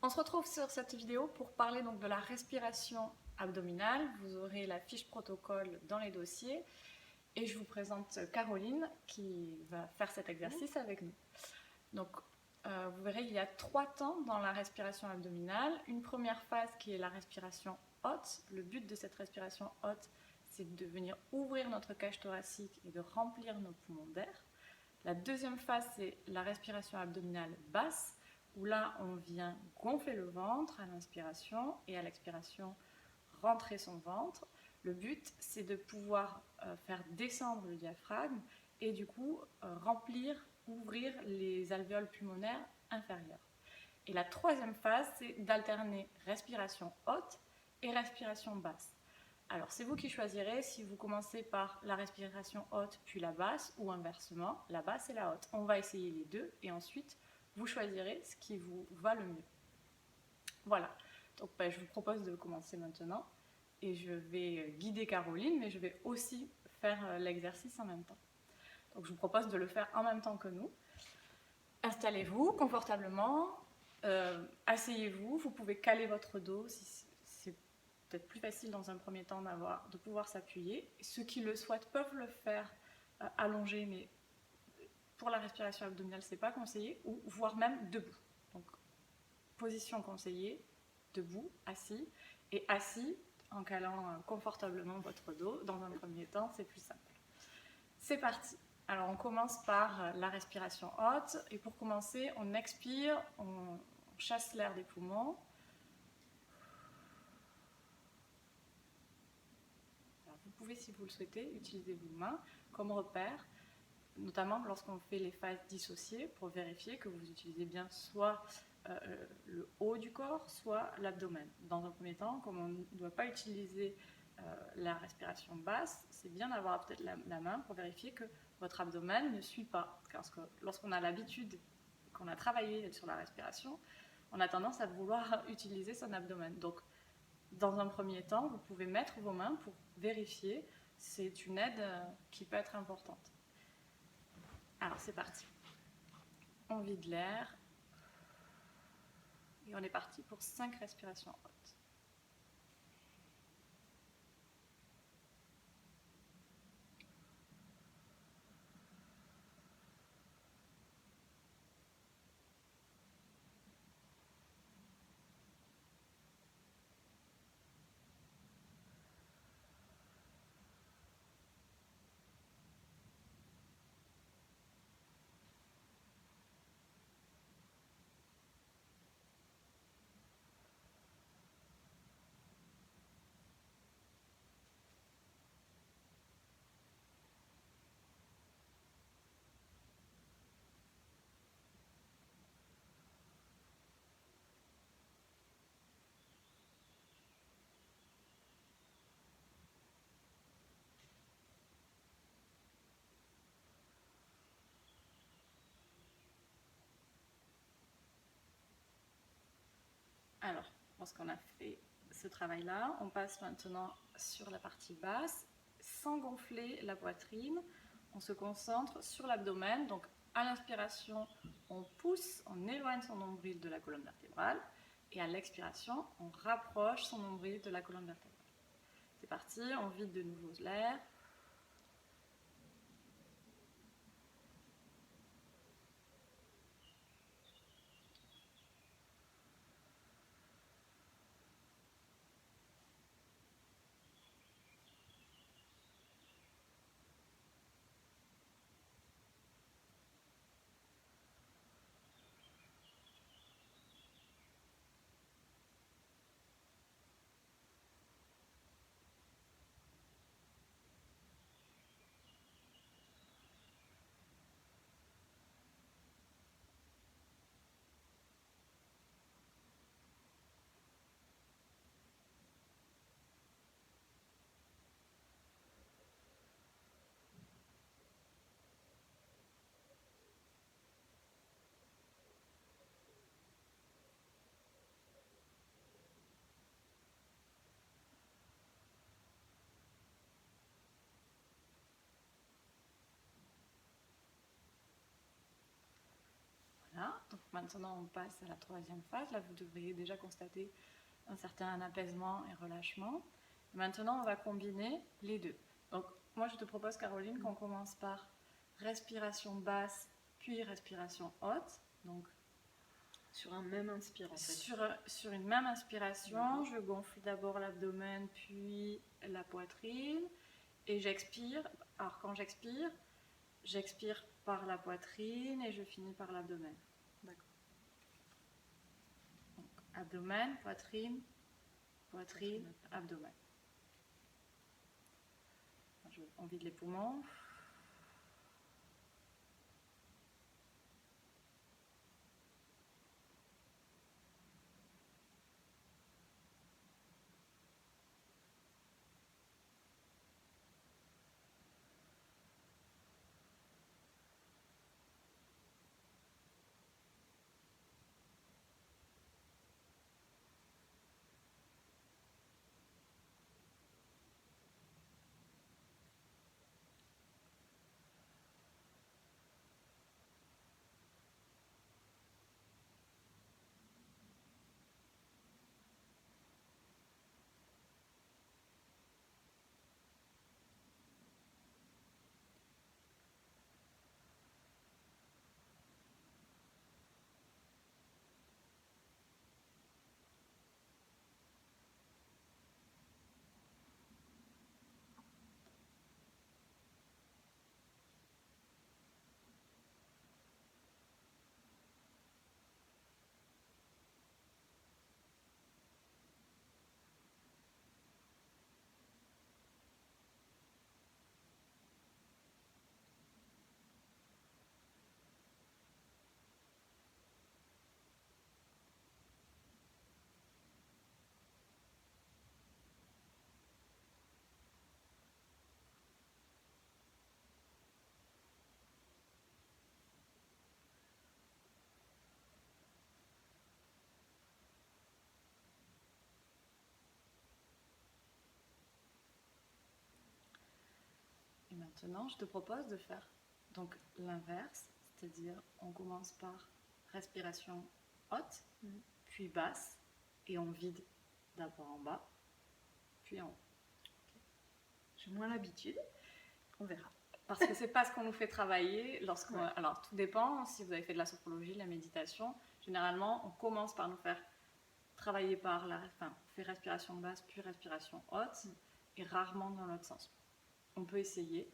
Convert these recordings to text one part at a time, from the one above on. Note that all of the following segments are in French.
On se retrouve sur cette vidéo pour parler donc de la respiration abdominale. Vous aurez la fiche protocole dans les dossiers et je vous présente Caroline qui va faire cet exercice avec nous. Donc vous verrez, il y a 3 temps dans la respiration abdominale. Une première phase qui est la respiration haute. Le but de cette respiration haute, c'est de venir ouvrir notre cage thoracique et de remplir nos poumons d'air. La deuxième phase, c'est la respiration abdominale basse, où là, on vient gonfler le ventre à l'inspiration et à l'expiration, rentrer son ventre. Le but, c'est de pouvoir faire descendre le diaphragme et du coup remplir, ouvrir les alvéoles pulmonaires inférieures. Et la troisième phase, c'est d'alterner respiration haute et respiration basse. Alors, c'est vous qui choisirez si vous commencez par la respiration haute puis la basse ou inversement, la basse et la haute. On va essayer les deux et ensuite, vous choisirez ce qui vous va le mieux. Voilà, donc je vous propose de commencer maintenant et je vais guider Caroline, mais je vais aussi faire l'exercice en même temps. Donc, je vous propose de le faire en même temps que nous. Installez-vous confortablement, asseyez-vous, vous pouvez caler votre dos si c'est peut-être plus facile dans un premier temps de pouvoir s'appuyer. Ceux qui le souhaitent peuvent le faire allongé, mais pour la respiration abdominale, c'est pas conseillé, ou voire même debout. Donc, position conseillée, debout, assis, et assis en calant confortablement votre dos. Dans un premier temps, c'est plus simple. C'est parti. Alors, on commence par la respiration haute, et pour commencer, on expire, on chasse l'air des poumons. Vous pouvez, si vous le souhaitez, utiliser vos mains comme repère, notamment lorsqu'on fait les phases dissociées, pour vérifier que vous utilisez bien soit le haut du corps, soit l'abdomen. Dans un premier temps, comme on ne doit pas utiliser la respiration basse, c'est bien d'avoir peut-être la main pour vérifier que votre abdomen ne suit pas. Parce que lorsqu'on a l'habitude, qu'on a travaillé sur la respiration, on a tendance à vouloir utiliser son abdomen. Donc, dans un premier temps, vous pouvez mettre vos mains pour vérifier. C'est une aide qui peut être importante. Alors, c'est parti. On vide l'air. Et on est parti pour 5 respirations hautes. Alors, lorsqu'on a fait ce travail-là, on passe maintenant sur la partie basse. Sans gonfler la poitrine, on se concentre sur l'abdomen. Donc, à l'inspiration, on pousse, on éloigne son nombril de la colonne vertébrale. Et à l'expiration, on rapproche son nombril de la colonne vertébrale. C'est parti, on vide de nouveau l'air. maintenant, on passe à la troisième phase. Là, vous devriez déjà constater un certain apaisement et relâchement. Maintenant, on va combiner les deux. Donc, moi, je te propose, Caroline, qu'on commence par respiration basse, puis respiration haute. Donc, sur un même inspire, en fait. Sur une même inspiration, je gonfle d'abord l'abdomen, puis la poitrine, et j'expire. Alors, quand j'expire par la poitrine et je finis par l'abdomen. D'accord. Donc, abdomen, poitrine, abdomen. On vide les poumons. Et maintenant, je te propose de faire donc l'inverse, c'est-à-dire on commence par respiration haute, puis basse, et on vide d'abord en bas, puis en haut. Okay. J'ai moins l'habitude, on verra. Parce que c'est pas ce qu'on nous fait travailler lorsqu'on. Ouais. Alors tout dépend, si vous avez fait de la sophrologie, de la méditation, généralement on commence par nous faire travailler par on fait respiration basse, puis respiration haute, et rarement dans l'autre sens. On peut essayer,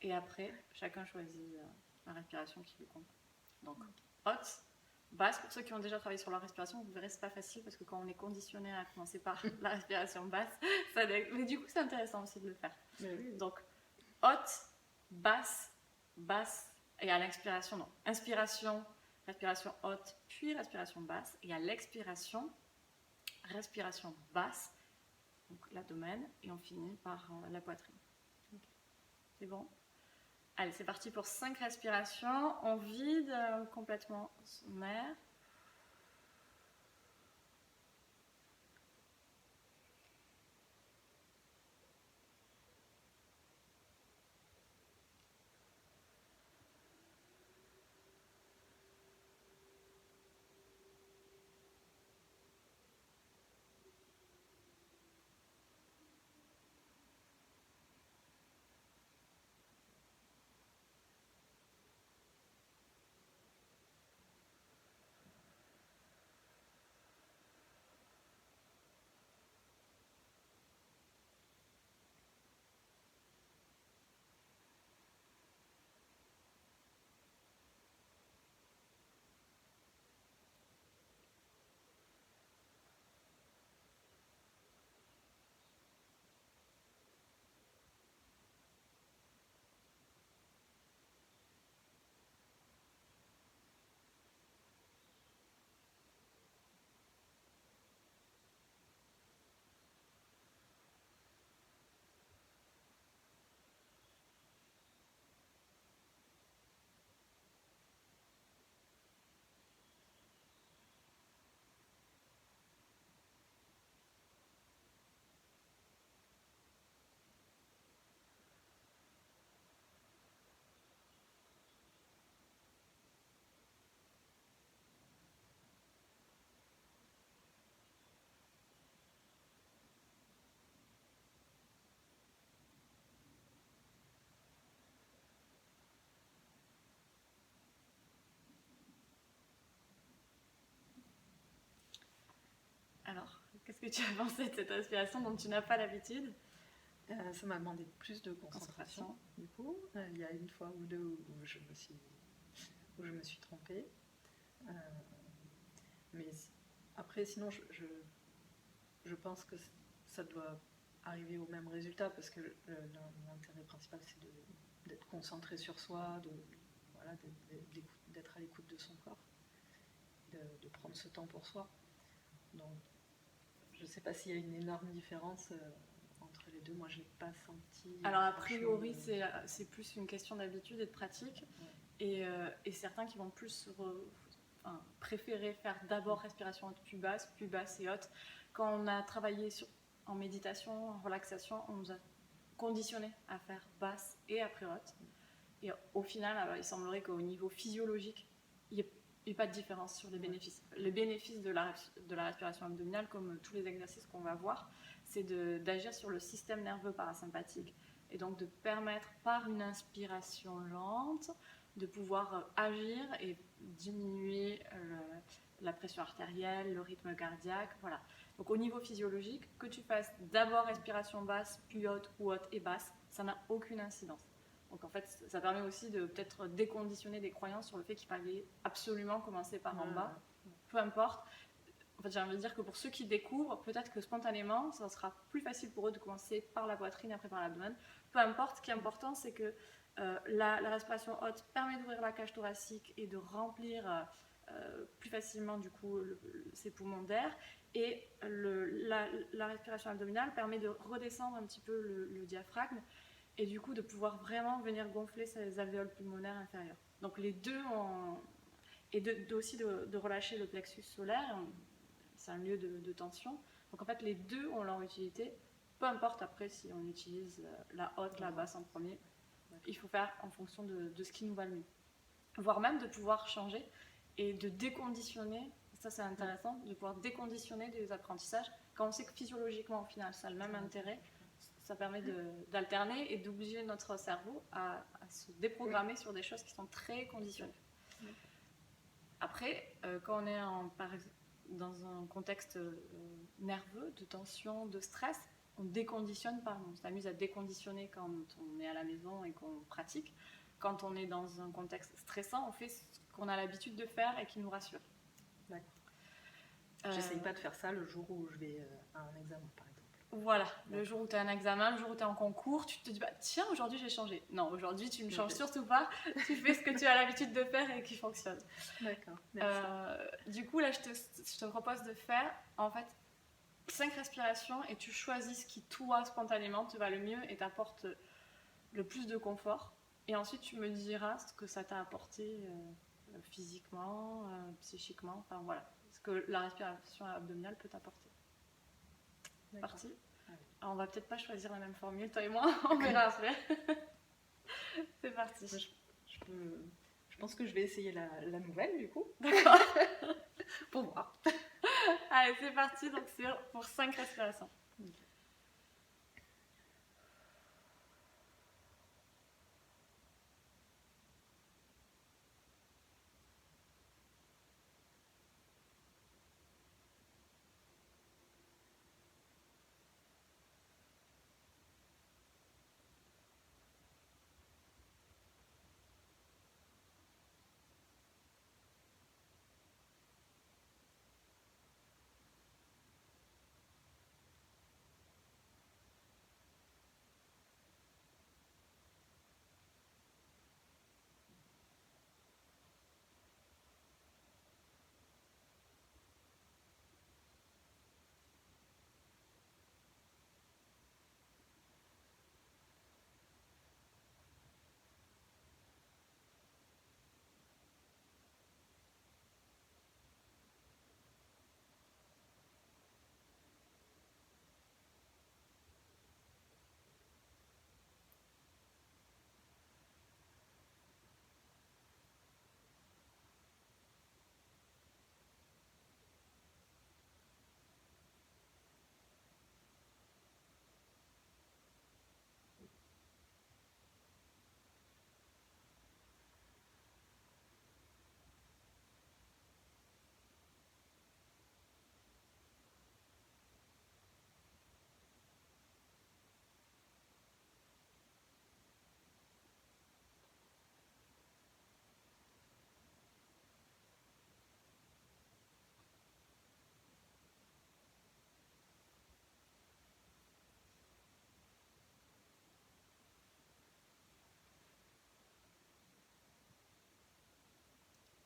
et après, chacun choisit la respiration qui lui convient. Donc, haute, basse, pour ceux qui ont déjà travaillé sur la respiration, vous verrez, c'est pas facile parce que quand on est conditionné à commencer par la respiration basse, mais du coup, c'est intéressant aussi de le faire. Oui. Donc, haute, basse, et à l'expiration, non. Inspiration, respiration haute, puis respiration basse, et à l'expiration, respiration basse, donc l'abdomen, et on finit par la poitrine. Okay. C'est bon ? Allez, c'est parti pour 5 respirations. On vide complètement son air. Alors, qu'est-ce que tu as pensé de cette respiration dont tu n'as pas l'habitude? Ça m'a demandé plus de concentration, du coup. Il y a une fois ou deux où je me suis trompée. Mais après, sinon, je pense que ça doit arriver au même résultat parce que l'intérêt principal, c'est d'être concentré sur soi, voilà, d'être à l'écoute de son corps, de prendre ce temps pour soi. Donc, je ne sais pas s'il y a une énorme différence entre les deux. Moi, je ne l'ai pas senti. Alors, a priori, c'est plus une question d'habitude et de pratique. Ouais. Et certains qui vont plus préférer faire d'abord respiration haute puis basse et haute. Quand on a travaillé en méditation, en relaxation, on nous a conditionné à faire basse et après haute. Et au final, alors, il semblerait qu'au niveau physiologique, il n'y ait pas de différence sur les bénéfices. Les bénéfices de la respiration abdominale, comme tous les exercices qu'on va voir, c'est d'agir sur le système nerveux parasympathique et donc de permettre par une inspiration lente de pouvoir agir et diminuer la pression artérielle, le rythme cardiaque, voilà. Donc au niveau physiologique, que tu fasses d'abord respiration basse, puis haute ou haute et basse, ça n'a aucune incidence. Donc en fait, ça permet aussi de peut-être déconditionner des croyances sur le fait qu'il fallait absolument commencer par en bas. Peu importe. En fait, j'ai envie de dire que pour ceux qui découvrent, peut-être que spontanément, ça sera plus facile pour eux de commencer par la poitrine, après par l'abdomen. Peu importe, ce qui est important, c'est que la respiration haute permet d'ouvrir la cage thoracique et de remplir plus facilement du coup ses poumons d'air. Et la respiration abdominale permet de redescendre un petit peu le diaphragme et du coup de pouvoir vraiment venir gonfler ses alvéoles pulmonaires inférieures. Donc les deux ont... Et aussi de relâcher le plexus solaire, c'est un lieu de tension. Donc en fait les deux ont leur utilité, peu importe après si on utilise la haute, la basse en premier. Il faut faire en fonction de ce qui nous va le mieux. Voire même de pouvoir changer et de déconditionner, ça c'est intéressant, de pouvoir déconditionner des apprentissages. Quand on sait que physiologiquement au final ça a le même intérêt, ça permet d'alterner et d'obliger notre cerveau à se déprogrammer sur des choses qui sont très conditionnées. Après, quand on est dans un contexte nerveux, de tension, de stress, on déconditionne pas. On s'amuse à déconditionner quand on est à la maison et qu'on pratique. Quand on est dans un contexte stressant, on fait ce qu'on a l'habitude de faire et qui nous rassure. D'accord. J'essaye pas de faire ça le jour où je vais à un examen, par exemple. Voilà, le jour où tu as un examen, le jour où tu es en concours, tu te dis tiens, aujourd'hui j'ai changé. Non, aujourd'hui tu ne changes surtout pas, tu fais ce que tu as l'habitude de faire et qui fonctionne. D'accord, merci. Du coup, là je te propose de faire en fait 5 respirations et tu choisis ce qui toi spontanément te va le mieux et t'apporte le plus de confort. Et ensuite tu me diras ce que ça t'a apporté physiquement, psychiquement, enfin voilà, ce que la respiration abdominale peut t'apporter. Parti. Alors, on va peut-être pas choisir la même formule, toi et moi, on verra après. C'est parti. Je pense que je vais essayer la nouvelle du coup. D'accord. Pour voir. Allez, c'est parti, donc c'est pour 5 respirations.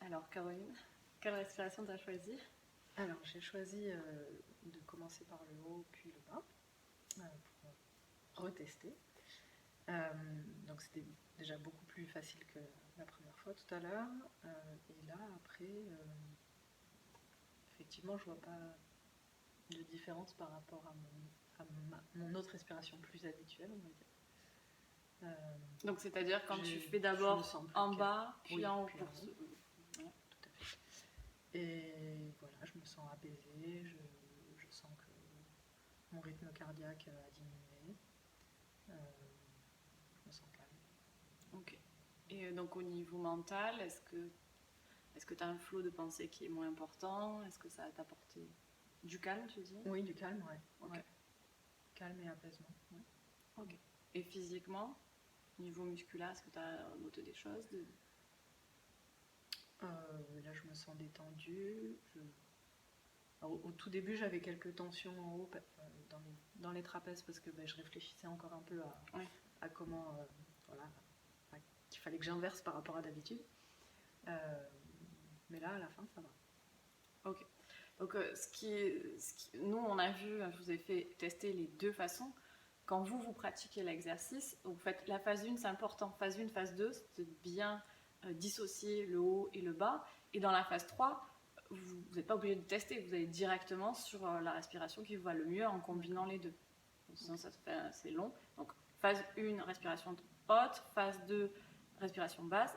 Alors Caroline, quelle respiration tu as choisi? Alors, j'ai choisi de commencer par le haut puis le bas pour retester. Donc, c'était déjà beaucoup plus facile que la première fois tout à l'heure. Et là, après, effectivement, je vois pas de différence par rapport à mon autre respiration plus habituelle, on va dire. Donc, c'est-à-dire quand tu fais Je me d'abord sens plus en calme. bas, puis Oui, en haut puis pour en se... haut. Ouais. Tout à fait. Et voilà, je me sens apaisée, je sens que mon rythme cardiaque a diminué. Je me sens calme. Ok. Et donc au niveau mental, est-ce que tu as un flot de pensée qui est moins important? Est-ce que ça va t'apporter du calme, tu dis? Oui, du calme, ouais. Ok. Ouais. Calme et apaisement. Ouais. Ok. Et physiquement, niveau musculaire, est-ce que tu as noté des choses Là, je me sens détendue. Alors, au tout début, j'avais quelques tensions en haut dans les trapèzes parce que je réfléchissais encore un peu Ouais. à comment, voilà, qu'il fallait que j'inverse par rapport à d'habitude. Mais là, à la fin, ça va. Ok. Donc, nous, on a vu, je vous ai fait tester les deux façons. Quand vous pratiquez l'exercice, vous faites la phase 1, c'est important. Phase 1, phase 2, c'est de bien dissocier le haut et le bas. Et dans la phase 3, vous n'êtes pas obligé de tester, vous allez directement sur la respiration qui vous va le mieux en combinant les deux. Sinon, ça se fait assez long. Donc, phase 1, respiration haute, phase 2, respiration basse,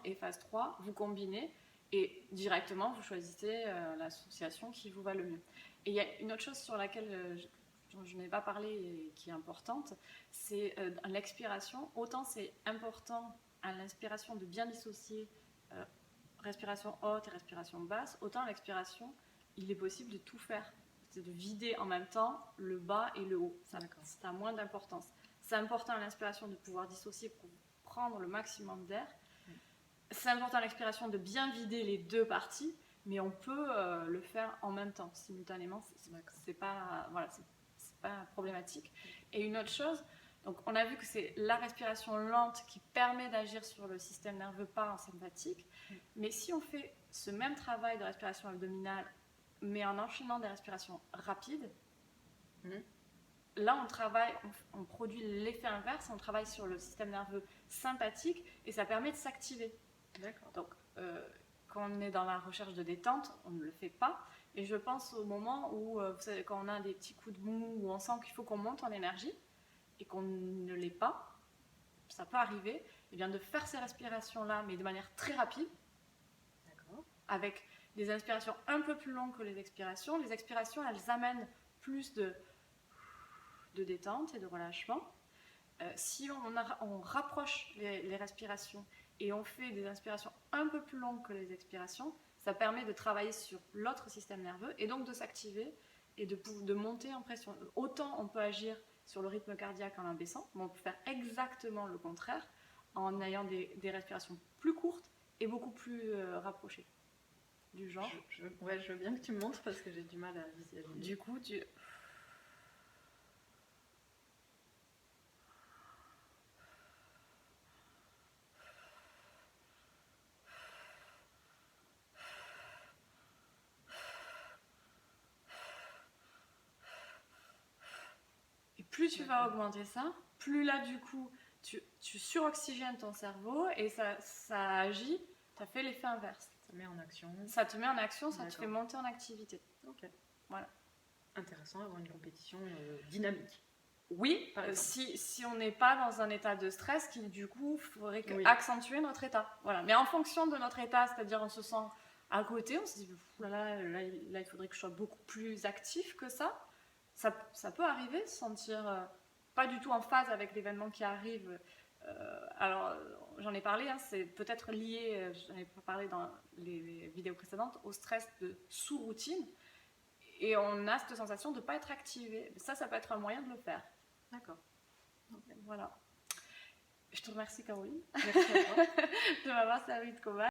et phase 3, vous combinez. Et directement, vous choisissez l'association qui vous va le mieux. Et il y a une autre chose sur laquelle je n'ai pas parlé et qui est importante, c'est l'expiration. Autant c'est important à l'inspiration de bien dissocier respiration haute et respiration basse, autant à l'expiration, il est possible de tout faire. C'est de vider en même temps le bas et le haut. Ça a moins d'importance. C'est important à l'inspiration de pouvoir dissocier pour prendre le maximum d'air. C'est important à l'expiration de bien vider les deux parties, mais on peut le faire en même temps, simultanément. C'est pas problématique. Et une autre chose, donc on a vu que c'est la respiration lente qui permet d'agir sur le système nerveux parasympathique, mais si on fait ce même travail de respiration abdominale, mais en enchaînant des respirations rapides, là on produit l'effet inverse, on travaille sur le système nerveux sympathique et ça permet de s'activer. D'accord. Donc, quand on est dans la recherche de détente, on ne le fait pas. Et je pense au moment où, vous savez, quand on a des petits coups de mou, où on sent qu'il faut qu'on monte en énergie et qu'on ne l'est pas, ça peut arriver, et bien de faire ces respirations-là, mais de manière très rapide, avec des inspirations un peu plus longues que les expirations. Les expirations, elles amènent plus de détente et de relâchement. Si on rapproche les respirations et on fait des inspirations un peu plus longues que les expirations, ça permet de travailler sur l'autre système nerveux et donc de s'activer et de monter en pression. Autant on peut agir sur le rythme cardiaque en l'abaissant, mais on peut faire exactement le contraire en ayant des respirations plus courtes et beaucoup plus rapprochées. Du genre. Je veux bien que tu me montres parce que j'ai du mal à visualiser. Du coup, plus tu vas augmenter ça, plus là du coup tu suroxygènes ton cerveau et ça agit, ça fait l'effet inverse. Ça met en action. Ça te met en action, ça te fait monter en activité. Ok. Voilà. Intéressant d'avoir une compétition dynamique. Oui, si on n'est pas dans un état de stress qui du coup ferait accentuer notre état. Voilà. Mais en fonction de notre état, c'est-à-dire on se sent à côté, on se dit là il faudrait que je sois beaucoup plus actif que ça. Ça peut arriver, se sentir pas du tout en phase avec l'événement qui arrive. Alors, j'en ai parlé, c'est peut-être lié, j'en ai pas parlé dans les vidéos précédentes, au stress de sous-routine. Et on a cette sensation de ne pas être activé. Ça peut être un moyen de le faire. D'accord. Voilà. Je te remercie, Caroline, Merci à toi. de m'avoir servi de cobaye.